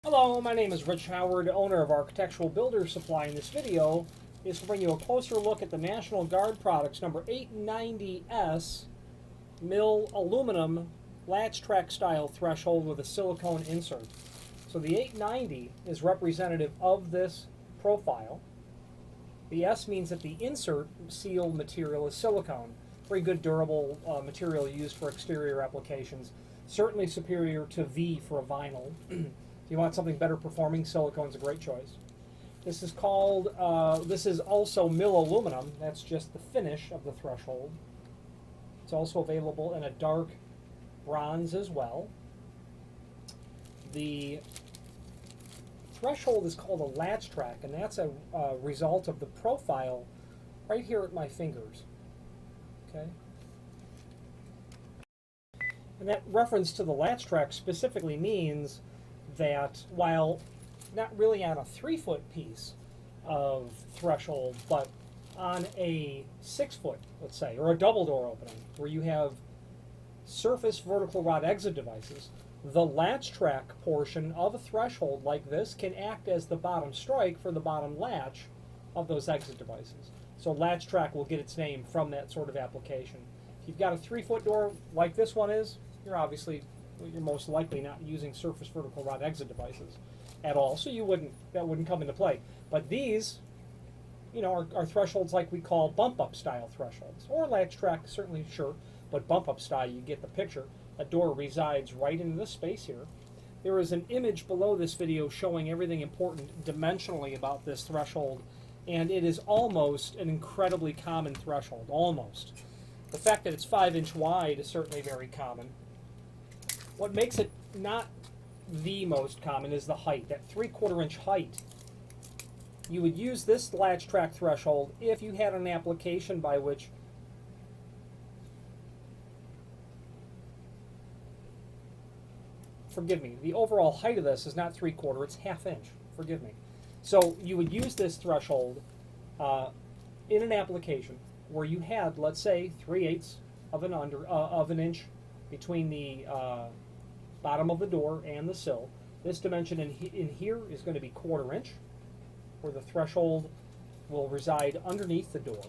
Hello, my name is Rich Howard, owner of Architectural Builders Supply. In this video is to bring you a closer look at the National Guard products number 890S mill aluminum latch track style threshold with a silicone insert. So the 890 is representative of this profile. The S means that the insert seal material is silicone. Very good durable material used for exterior applications. Certainly superior to V for a vinyl. If you want something better performing, silicone's a great choice. This is called, this is also mill aluminum. That's just the finish of the threshold. It's also available in a dark bronze as well. The threshold is called a latch track, and that's a result of the profile right here at my fingers. Okay? And that reference to the latch track specifically means that while not really on a 3-foot piece of threshold, but on a 6-foot, let's say, or a double door opening, where you have surface vertical rod exit devices, the latch track portion of a threshold like this can act as the bottom strike for the bottom latch of those exit devices. So latch track will get its name from that sort of application. If you've got a 3-foot door like this one is, you're most likely not using surface vertical rod exit devices at all, so that wouldn't come into play. But these, are thresholds like we call bump up style thresholds, or latch track, certainly, sure, but bump up style, you get the picture. A door resides right in this space here. There is an image below this video showing everything important dimensionally about this threshold, and it is almost an incredibly common threshold, almost. The fact that it's 5-inch wide is certainly very common. What makes it not the most common is the height, that 3/4 inch height. You would use this latch track threshold if you had an application by which forgive me, the overall height of this is not 3/4, it's 1/2 inch. Forgive me. So you would use this threshold in an application where you had, let's say, 3/8 of an inch between the bottom of the door and the sill. This dimension in here is going to be 1/4 inch, where the threshold will reside underneath the door.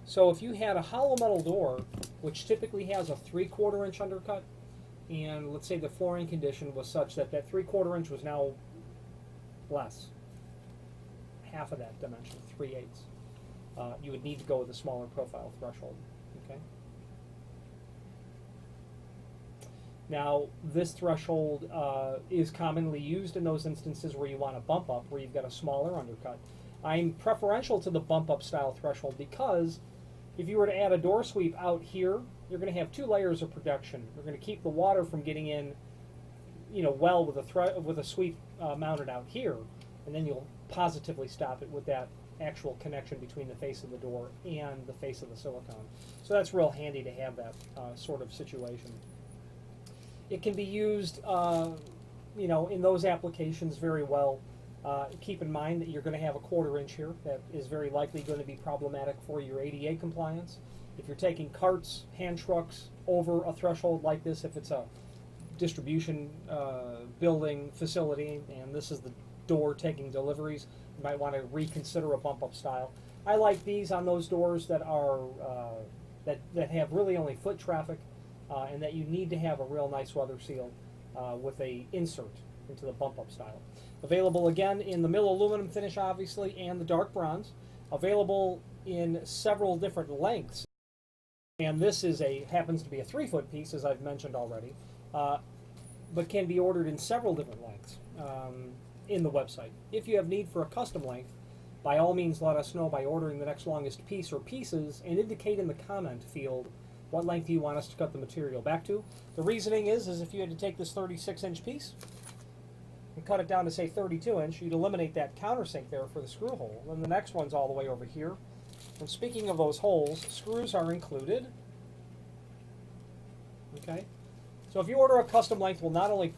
So if you had a hollow metal door, which typically has a 3/4 inch undercut, and let's say the flooring condition was such that that 3/4 inch was now less, half of that dimension, 3/8, you would need to go with a smaller profile threshold. Okay. Now, this threshold is commonly used in those instances where you want a bump up, where you've got a smaller undercut. I'm preferential to the bump up style threshold because if you were to add a door sweep out here, you're going to have 2 layers of protection. You're going to keep the water from getting in, well with a sweep mounted out here, and then you'll positively stop it with that actual connection between the face of the door and the face of the silicone. So that's real handy to have that sort of situation. It can be used, in those applications very well. Keep in mind that you're going to have a 1/4 inch here. That is very likely going to be problematic for your ADA compliance. If you're taking carts, hand trucks over a threshold like this, if it's a distribution building facility and this is the door taking deliveries, you might want to reconsider a bump up style. I like these on those doors that are that have really only foot traffic. And that you need to have a real nice weather seal with a insert into the bump up style. Available again in the mill aluminum finish, obviously, and the dark bronze. Available in several different lengths. And this happens to be a 3-foot piece, as I've mentioned already, but can be ordered in several different lengths in the website. If you have need for a custom length, by all means let us know by ordering the next longest piece or pieces and indicate in the comment field what length you want us to cut the material back to. The reasoning is if you had to take this 36-inch piece and cut it down to, say, 32-inch, you'd eliminate that countersink there for the screw hole. And the next one's all the way over here. And speaking of those holes, screws are included. Okay? So if you order a custom length, we'll not only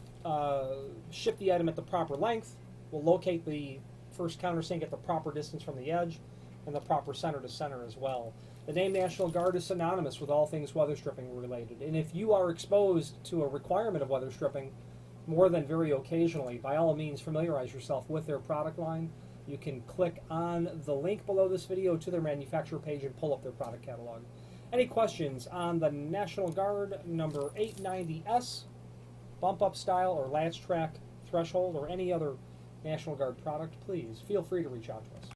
ship the item at the proper length, we'll locate the first countersink at the proper distance from the edge, and the proper center to center as well. The name National Guard is synonymous with all things weather stripping related, and if you are exposed to a requirement of weather stripping, more than very occasionally, by all means familiarize yourself with their product line. You can click on the link below this video to their manufacturer page and pull up their product catalog. Any questions on the National Guard number 890S bump up style or latch track threshold or any other National Guard product, please feel free to reach out to us.